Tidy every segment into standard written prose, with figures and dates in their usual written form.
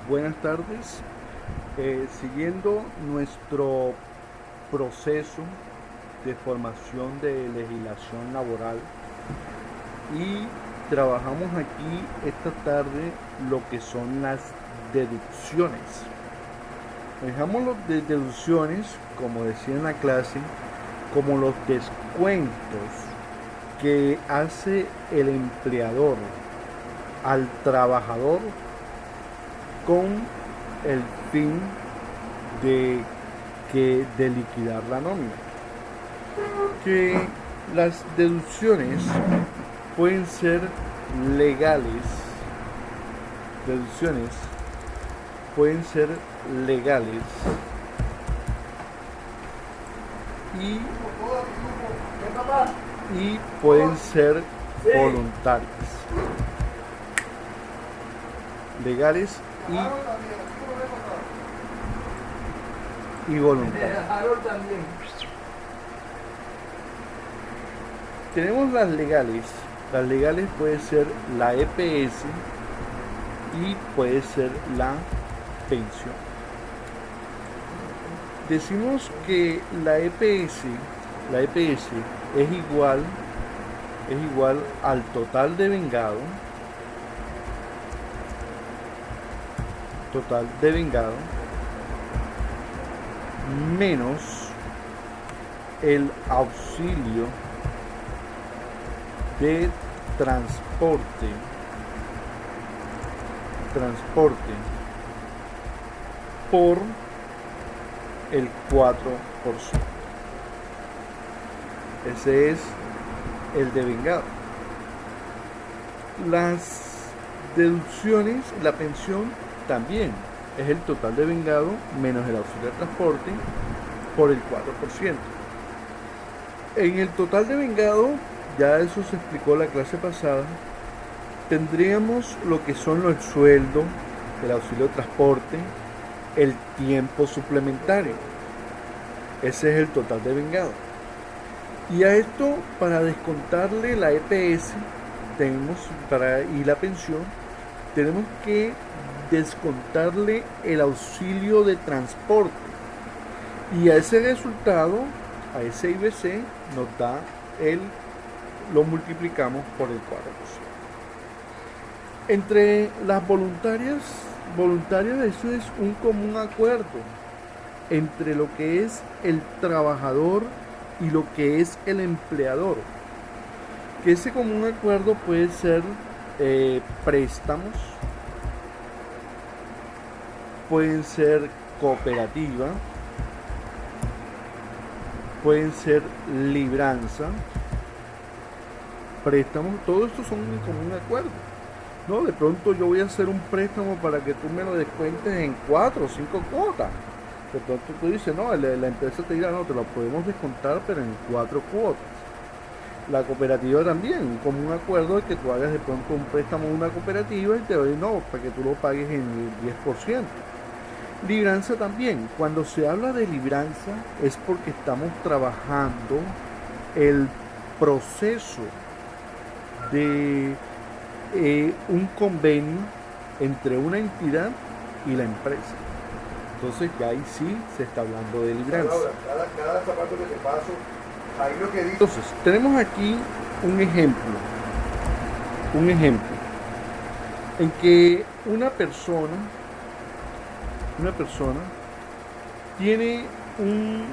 Buenas tardes. Siguiendo nuestro proceso de formación de legislación laboral y trabajamos aquí esta tarde lo que son las deducciones. Dejamos las deducciones, como decía en la clase, como los descuentos que hace el empleador al trabajador con el fin de liquidar la nómina. Que las deducciones pueden ser legales, deducciones pueden ser legales y pueden ser voluntarias. Legales y voluntarias. Tenemos las legales. Las legales puede ser la EPS y puede ser la pensión. Decimos que la EPS es igual al total de vengado menos el auxilio de transporte por el 4%. Ese es el devengado. Las deducciones, la pensión también es el total devengado menos el auxilio de transporte por el 4%. En el total devengado, ya eso se explicó la clase pasada, tendríamos lo que son el sueldo, el auxilio de transporte, el tiempo suplementario. Ese es el total devengado. Y a esto, para descontarle la EPS y la pensión, tenemos que descontarle el auxilio de transporte. Y a ese resultado, a ese IBC, nos da lo multiplicamos por el 4%. Entre las voluntarias, eso es un común acuerdo entre lo que es el trabajador y lo que es el empleador. Que ese común acuerdo puede ser préstamos, pueden ser cooperativa, pueden ser libranza, préstamos, todo esto son un común acuerdo. No, de pronto yo voy a hacer un préstamo para que tú me lo descuentes en 4 o 5 cuotas. De pronto tú dices, no, la empresa te dirá, no, te lo podemos descontar, pero en 4 cuotas. La cooperativa también, un común acuerdo de que tú hagas de pronto un préstamo a una cooperativa y te doy, no, para que tú lo pagues en el 10%. Libranza también. Cuando se habla de libranza es porque estamos trabajando el proceso de un convenio entre una entidad y la empresa. Entonces ya ahí sí se está hablando de libranza. Cada zapato que te paso, ahí lo que dice. Entonces, tenemos aquí un ejemplo en que una persona tiene un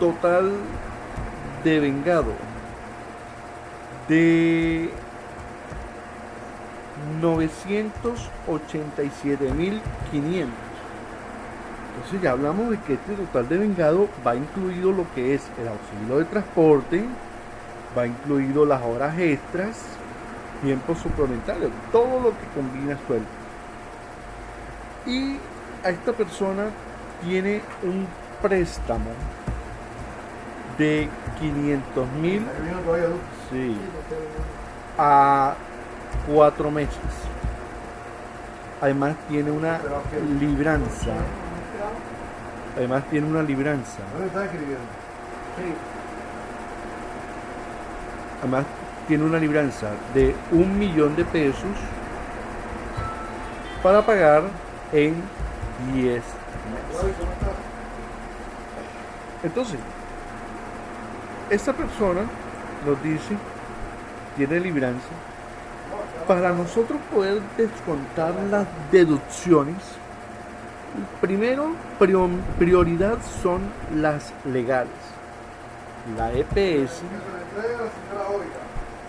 total devengado de 987.500. Entonces ya hablamos de que este total devengado va incluido lo que es el auxilio de transporte, va incluido las horas extras, tiempo suplementario, todo lo que combina sueldo. Y a esta persona tiene un préstamo de 500.000 a 4 meses. Además tiene una libranza. ¿Dónde estás escribiendo? Además tiene una libranza de 1.000.000 de pesos para pagar en 10 meses. Entonces, esta persona nos dice, tiene libranza. Para nosotros poder descontar las deducciones, primero prioridad son las legales, la EPS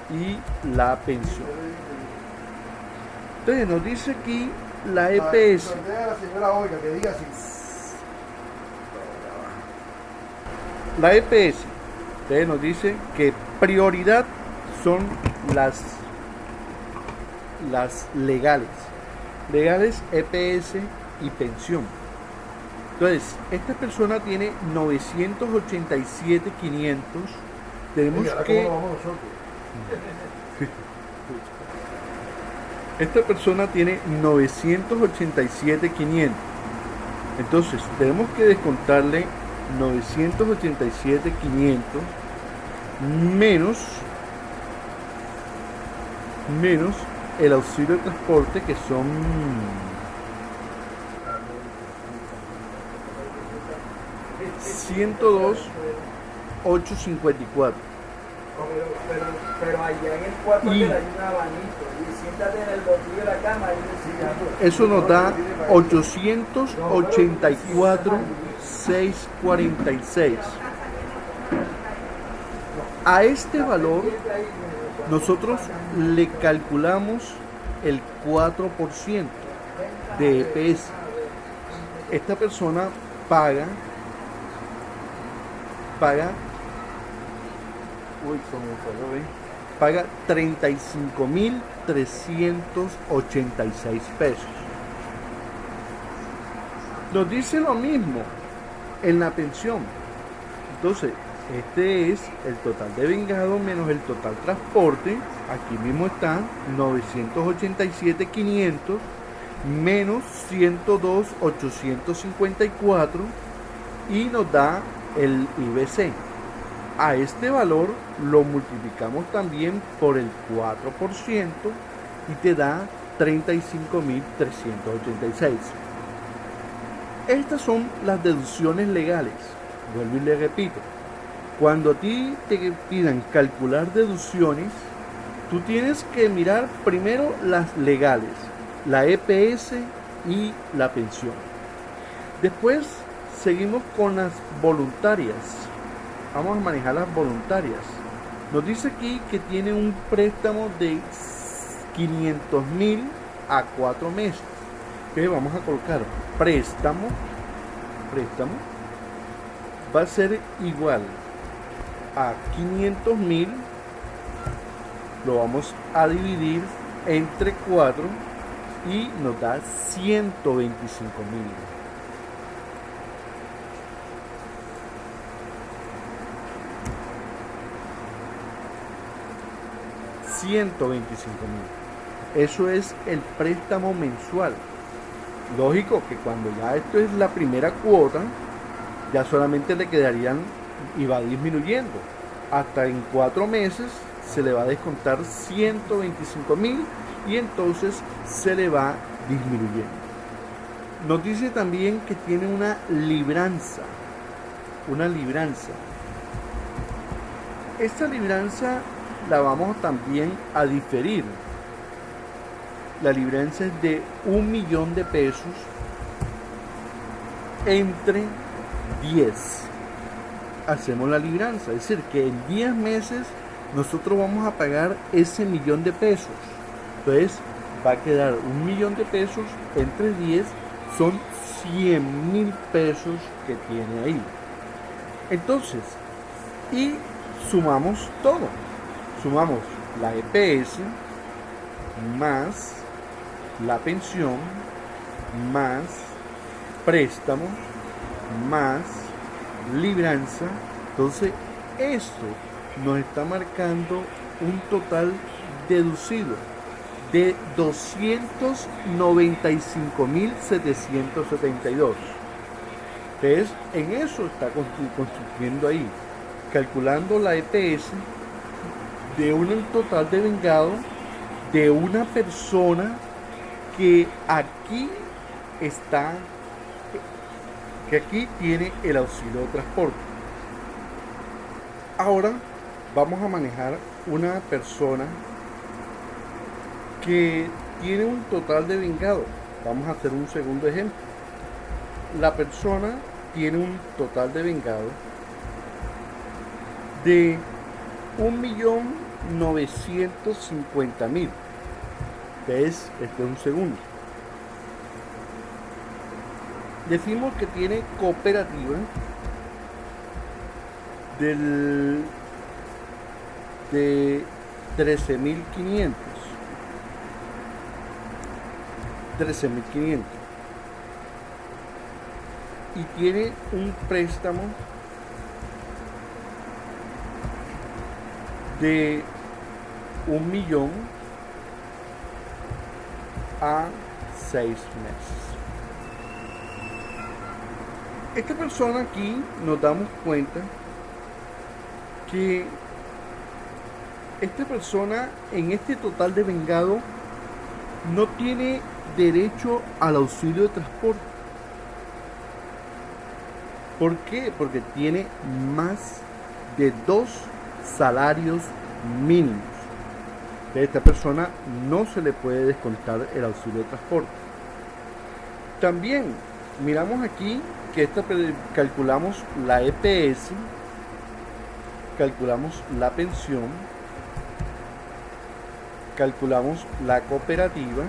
y la pensión. Entonces nos dice aquí la EPS. La EPS, entonces nos dice que prioridad son las legales, EPS y pensión. Entonces, esta persona tiene 987.500. Tenemos que... Esta persona tiene 987.500. Entonces, tenemos que descontarle 987.500 menos el auxilio de transporte, que son 102.854. Pero allá en el cuarto hay un abanico y siéntate en el bolsillo de la cama y eso nos da 884.646. A este valor nosotros le calculamos el 4% de EPS. Esta persona paga 35.386 pesos. Nos dice lo mismo en la pensión. Entonces, este es el total de vengado menos el total transporte. Aquí mismo está 987.500 menos 102.854 y nos da el IBC. A este valor lo multiplicamos también por el 4% y te da 35.386. Estas son las deducciones legales. Vuelvo y le repito. Cuando a ti te pidan calcular deducciones, tú tienes que mirar primero las legales, la EPS y la pensión. Después seguimos con las voluntarias. Vamos a manejar las voluntarias. Nos dice aquí que tiene un préstamo de 500.000 a 4 meses. Que vamos a colocar préstamo va a ser igual a 500.000, lo vamos a dividir entre 4 y nos da 125.000. Eso es el préstamo mensual. Lógico que cuando ya esto es la primera cuota, ya solamente le quedarían y va disminuyendo. Hasta en 4 meses se le va a descontar 125.000 y entonces se le va disminuyendo. Nos dice también que tiene una libranza. Esta libranza la vamos también a diferir. La libranza es de 1.000.000 de pesos entre 10. Hacemos la libranza, es decir, que en 10 meses nosotros vamos a pagar ese 1.000.000 de pesos. Entonces va a quedar 1.000.000 de pesos entre 10, son 100.000 pesos que tiene ahí. Entonces, y sumamos todo. Sumamos la EPS más la pensión más préstamos más libranza. Entonces esto nos está marcando un total deducido de 295.772. Entonces en eso está construyendo ahí, calculando la EPS de un total de vengado de una persona que aquí está, que aquí tiene el auxilio de transporte. Ahora vamos a manejar una persona que tiene un total de vengado. Vamos a hacer un segundo ejemplo. La persona tiene un total de vengado de 1.950.000. Este es un segundo. Decimos que tiene cooperativa de 13.500. Y tiene un préstamo de 1.000.000 a 6 meses. Esta persona aquí nos damos cuenta que esta persona en este total de vengado no tiene derecho al auxilio de transporte. ¿Por qué? Porque tiene más de 2 salarios mínimos. De esta persona no se le puede descontar el auxilio de transporte. También miramos aquí que calculamos la EPS, calculamos la pensión, calculamos la cooperativa,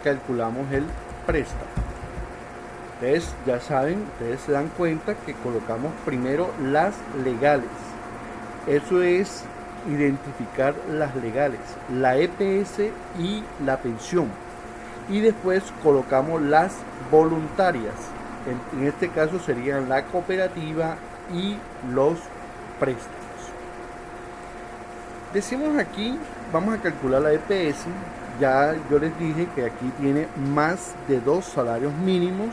calculamos el préstamo. Ustedes ya saben, ustedes se dan cuenta que colocamos primero las legales. Eso es identificar las legales, la EPS y la pensión. Y después colocamos las voluntarias. En este caso serían la cooperativa y los préstamos. Decimos aquí, vamos a calcular la EPS. Ya yo les dije que aquí tiene más de 2 salarios mínimos,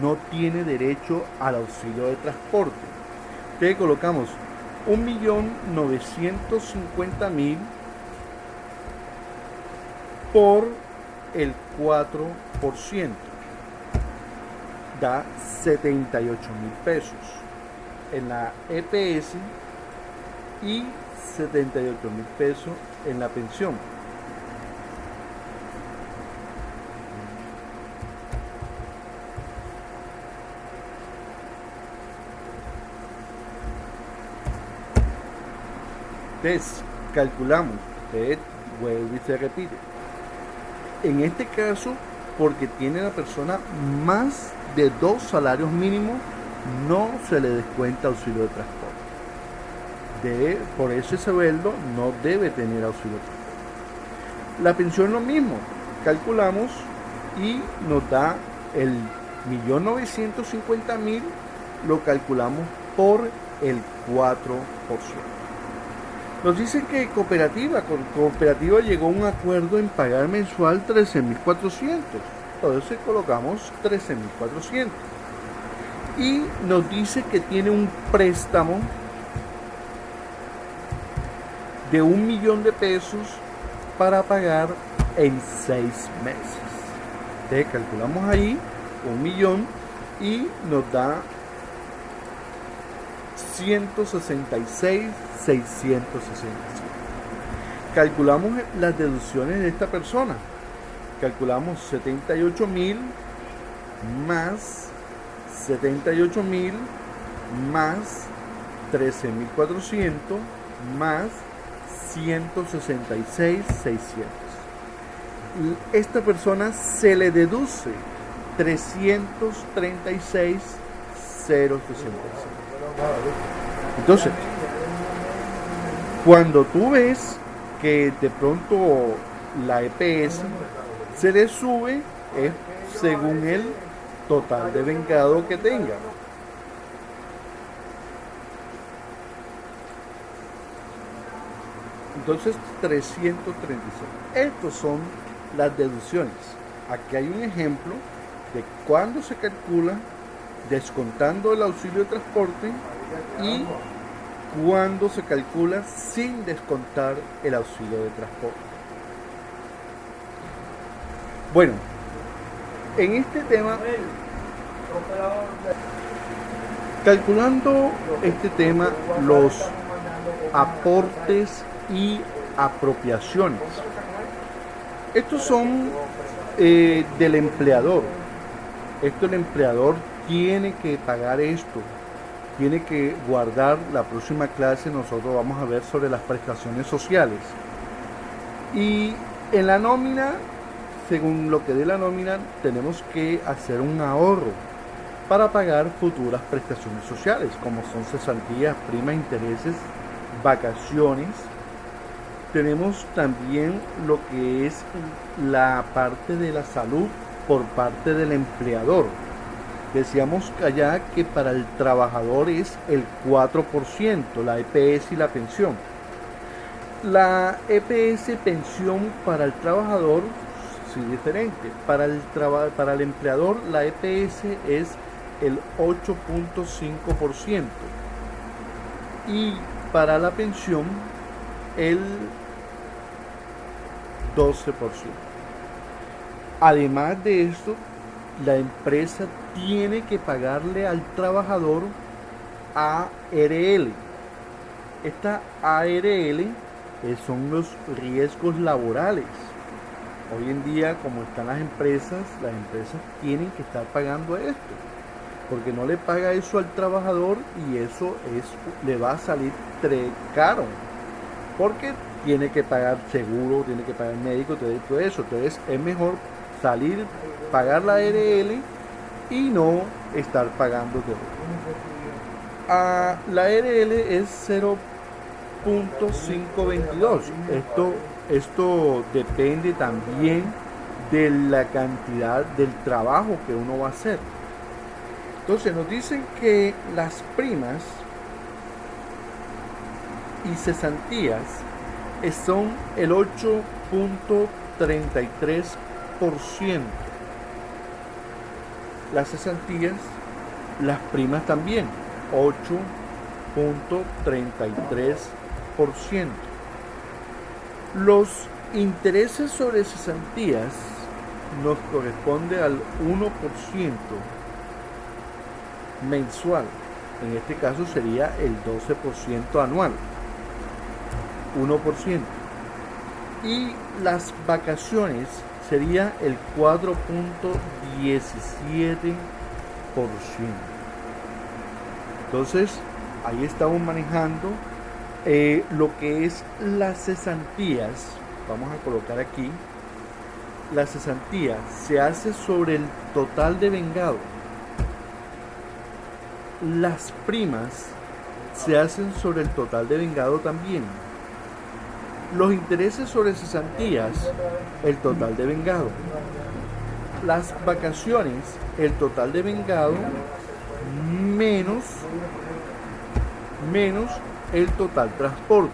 no tiene derecho al auxilio de transporte. Entonces colocamos 1.950.000 por el 4%, da 78.000 pesos en la EPS y 78.000 pesos en la pensión. Entonces, calculamos, vuelve y se repite. En este caso, porque tiene la persona más de 2 salarios mínimos, no se le descuenta auxilio de transporte. Por ese sueldo no debe tener auxilio de transporte. La pensión lo mismo, calculamos y nos da el 1.950.000, lo calculamos por el 4%. Nos dicen que cooperativa llegó a un acuerdo en pagar mensual 13.400. Entonces colocamos 13.400. Y nos dice que tiene un préstamo de 1.000.000 de pesos para pagar en 6 meses. Entonces calculamos ahí 1.000.000 y nos da 166.665. Calculamos las deducciones de esta persona. Calculamos 78.000 más 78.000 más 13.400 más 166.600. Esta persona se le deduce 336.065. Entonces, cuando tú ves que de pronto la EPS se le sube, es según el total de vengado que tenga. Entonces, 336. Estos son las deducciones. Aquí hay un ejemplo de cuándo se calcula descontando el auxilio de transporte y cuándo se calcula sin descontar el auxilio de transporte. Bueno, en este tema, calculando este tema, los aportes y apropiaciones. Estos son del empleador. El empleador tiene que pagar esto, tiene que guardar. La próxima clase nosotros vamos a ver sobre las prestaciones sociales. Y en la nómina, según lo que dé la nómina, tenemos que hacer un ahorro para pagar futuras prestaciones sociales, como son cesantías, primas, intereses, vacaciones. Tenemos también lo que es la parte de la salud por parte del empleador. Decíamos allá que para el trabajador es el 4%, la EPS y la pensión. La EPS pensión para el trabajador sí diferente. Para el empleador la EPS es el 8.5% y para la pensión el 12%. Además de esto, la empresa tiene que pagarle al trabajador ARL. Esta ARL son los riesgos laborales. Hoy en día, como están las empresas tienen que estar pagando esto, porque no le paga eso al trabajador y eso le va a salir caro, porque tiene que pagar seguro, tiene que pagar médico, todo eso. Entonces es mejor pagar la ARL y no estar pagando todo. La ARL es 0.522. Esto depende también de la cantidad del trabajo que uno va a hacer. Entonces nos dicen que las primas y cesantías son el 8.33%. Las cesantías, las primas también, 8.33%. Los intereses sobre cesantías nos corresponde al 1% mensual. En este caso sería el 12% anual. 1%. Y las vacaciones sería el 4.17%. Entonces, ahí estamos manejando lo que es las cesantías. Vamos a colocar aquí. La cesantía se hace sobre el total de vengado. Las primas se hacen sobre el total de vengado también. Los intereses sobre cesantías, el total de vengado. Las vacaciones, el total de vengado menos el total transporte.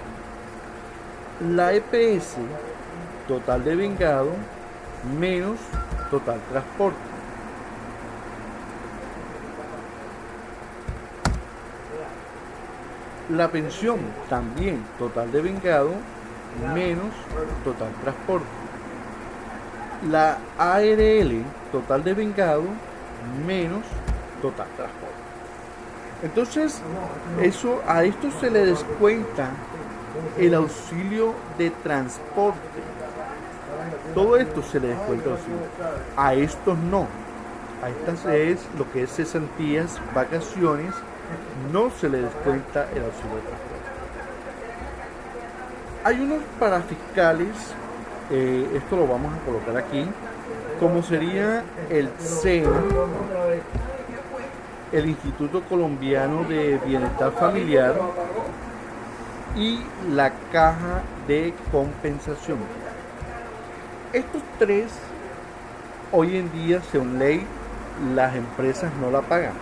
La EPS, total de vengado menos total transporte. La pensión también, total de vengado menos total transporte. La ARL, total de vengado menos total transporte. Entonces, a esto se le descuenta el auxilio de transporte. Todo esto se le descuenta el auxilio. A estos no. A estas es lo que es cesantías, vacaciones, no se le descuenta el auxilio de transporte. Hay unos parafiscales, esto lo vamos a colocar aquí, como sería el SENA, el Instituto Colombiano de Bienestar Familiar y la Caja de Compensación. Estos tres, hoy en día, según ley, las empresas no la pagan.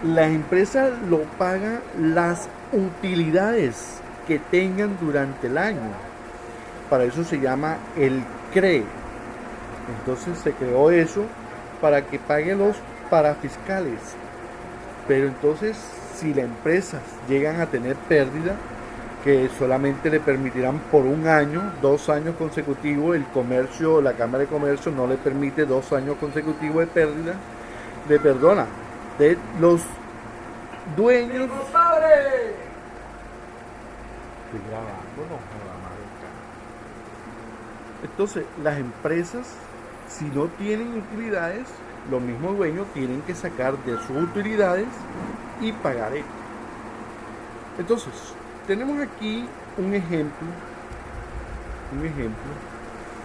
Las empresas lo pagan las utilidades que tengan durante el año. Para eso se llama el CRE. Entonces se creó eso para que paguen los parafiscales. Pero entonces, si las empresas llegan a tener pérdida, que solamente le permitirán por un año, 2 años consecutivos. El comercio, la Cámara de Comercio no le permite 2 años consecutivos de pérdida, de los dueños. ¡Padre! Estoy grabando, no joda, madre. Entonces, las empresas, si no tienen utilidades, los mismos dueños tienen que sacar de sus utilidades y pagar esto. Entonces, tenemos aquí un ejemplo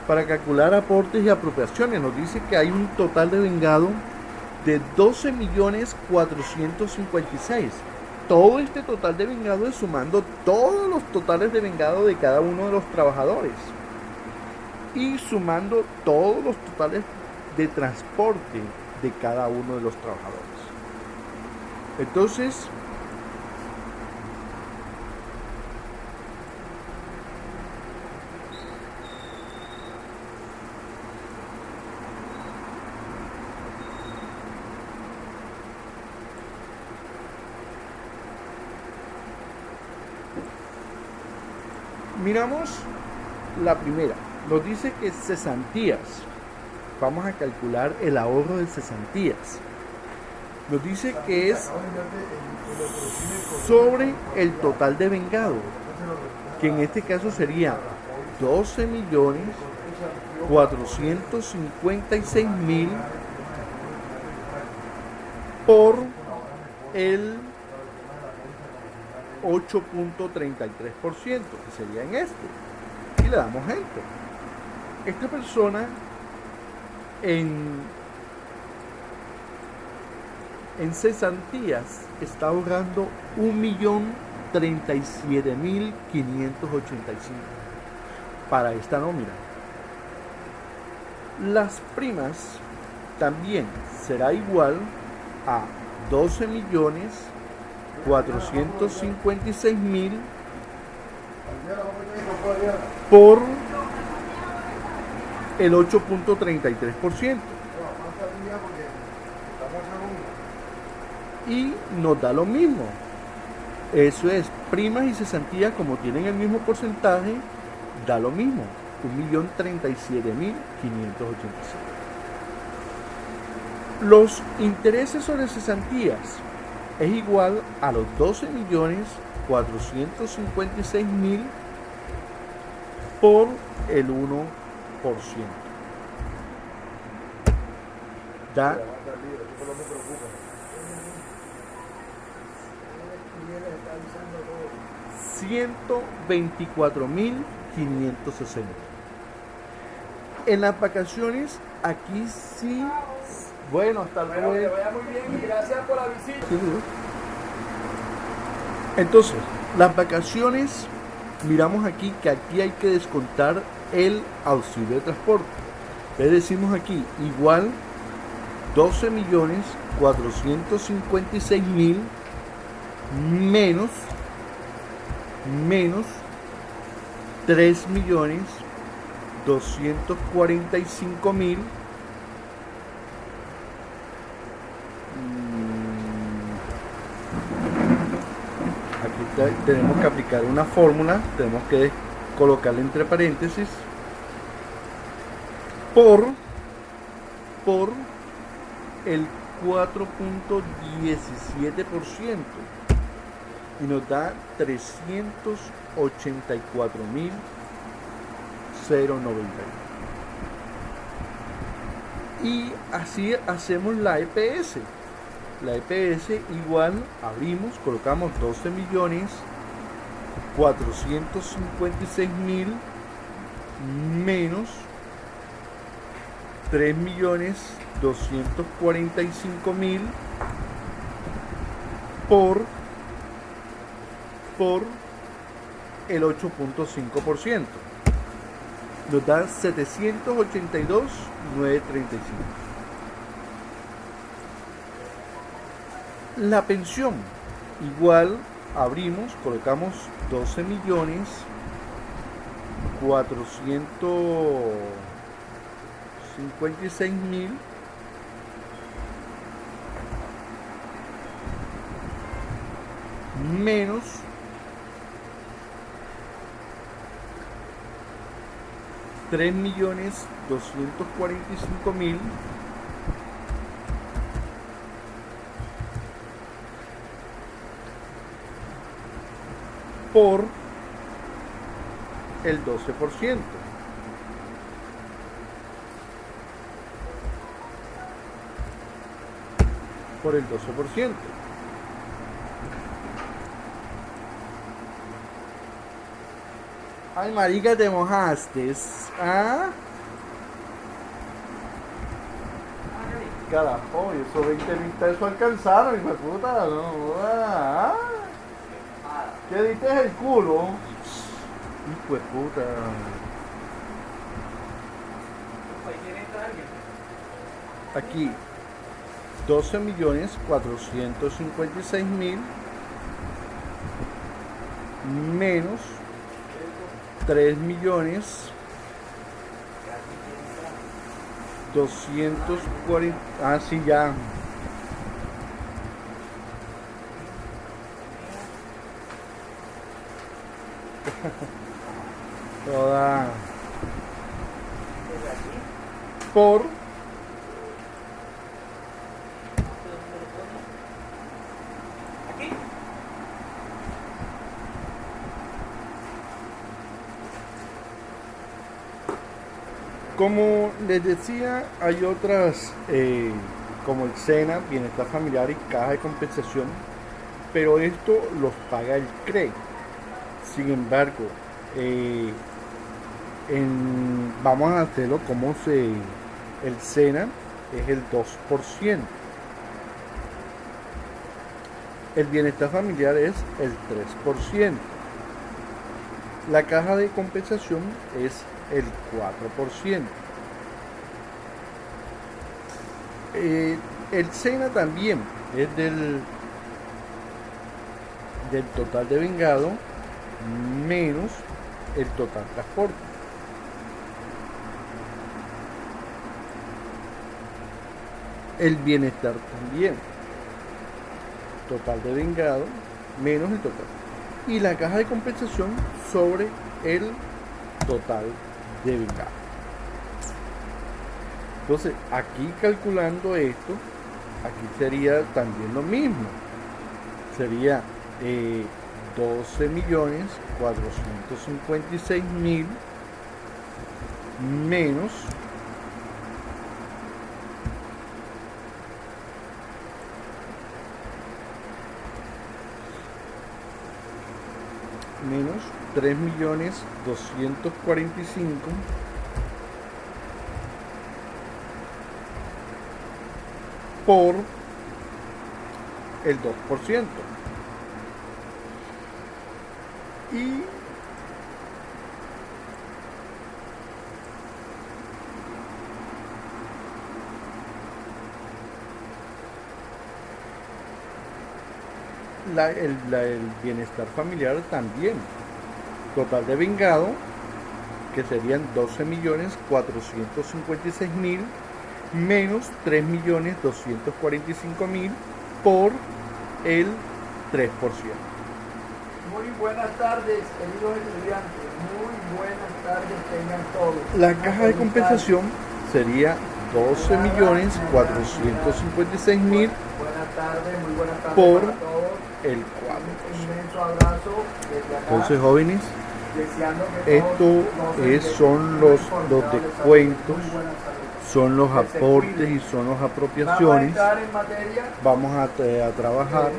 para calcular aportes y apropiaciones. Nos dice que hay un total de vengado de 12.456.000. Todo este total de vengado es sumando todos los totales de vengado de cada uno de los trabajadores y sumando todos los totales de transporte de cada uno de los trabajadores. Entonces, miramos la primera. Nos dice que cesantías. Vamos a calcular el ahorro de cesantías. Nos dice que es sobre el total de vengado, que en este caso sería 12.456.000 por el 8.33%, que sería en este. Y le damos enter. Esta persona en cesantías está ahorrando 1.037.585 para esta nómina. Las primas también será igual a 12.456.000 por el 8.33%. Y nos da lo mismo. Eso es, primas y cesantías, como tienen el mismo porcentaje, da lo mismo, 1.037.585. Los intereses sobre cesantías es igual a los 12.456.000 por el 1%. Da 124.560. En las vacaciones, aquí sí. Bueno, hasta luego. Que vaya muy bien y gracias por la visita. Sí. Entonces, las vacaciones, miramos aquí que aquí hay que descontar el auxilio de transporte. Le decimos aquí igual 12.456.000 menos 3.245.000 aquí tenemos que aplicar una fórmula, tenemos que colocarle entre paréntesis por el 4.17% y nos da 384.090. Y así hacemos la EPS. La EPS igual, abrimos, colocamos 12.456.000 menos 3.245.000 por el 8.5%. Nos da 782.935. La pensión igual, abrimos, colocamos 12.456.000 menos 3.245.000 por el 12%. Por el 12%. Ay, marica, te mojaste. ¿Ah? Carajo, esos 20.000 pesos alcanzaron, hijo de puta, no. ¿Ah? ¿Qué diste el culo? Hijo de puta. Aquí, 12.456.000 menos 3.240.000. Ah, sí, ya. Toda por como les decía, hay otras como el SENA, Bienestar Familiar y Caja de Compensación, pero esto los paga el CRE. Sin embargo, vamos a hacerlo como el SENA es el 2%, el Bienestar Familiar es el 3%, la Caja de Compensación es el 4%. El SENA también es del total de vengado menos el total transporte. El bienestar también, total de vengado menos el total. Y la caja de compensación sobre el total de vengado. Entonces, aquí calculando esto, aquí sería también lo mismo. Sería 12.456.000 menos menos 3.245.000 por el 2%. Y el bienestar familiar también, total de vengado, que serían 12.456.000 menos 3.245.000 por el 3%. Muy buenas tardes, queridos estudiantes. Muy buenas tardes tengan todos. La caja de compensación sería 12.456.000 Buenas tardes, muy buenas tardes por para todos. el 4%. Un inmenso abrazo desde acá. Entonces, jóvenes, Deseando que esto todos gocen son de los formidable descuentos, salud. Muy buena salud. son los Que se aportes cuiden. y son las Vamos a apropiaciones. entrar en materia. Vamos a trabajar.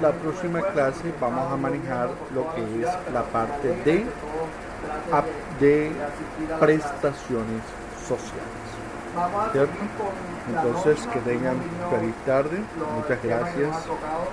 La próxima clase vamos a manejar lo que es la parte de prestaciones sociales. Vamos a ¿Cierto? seguir con la Entonces, nómina, que tengan un poquito feliz tarde. los Muchas temas que nos gracias. han tocado.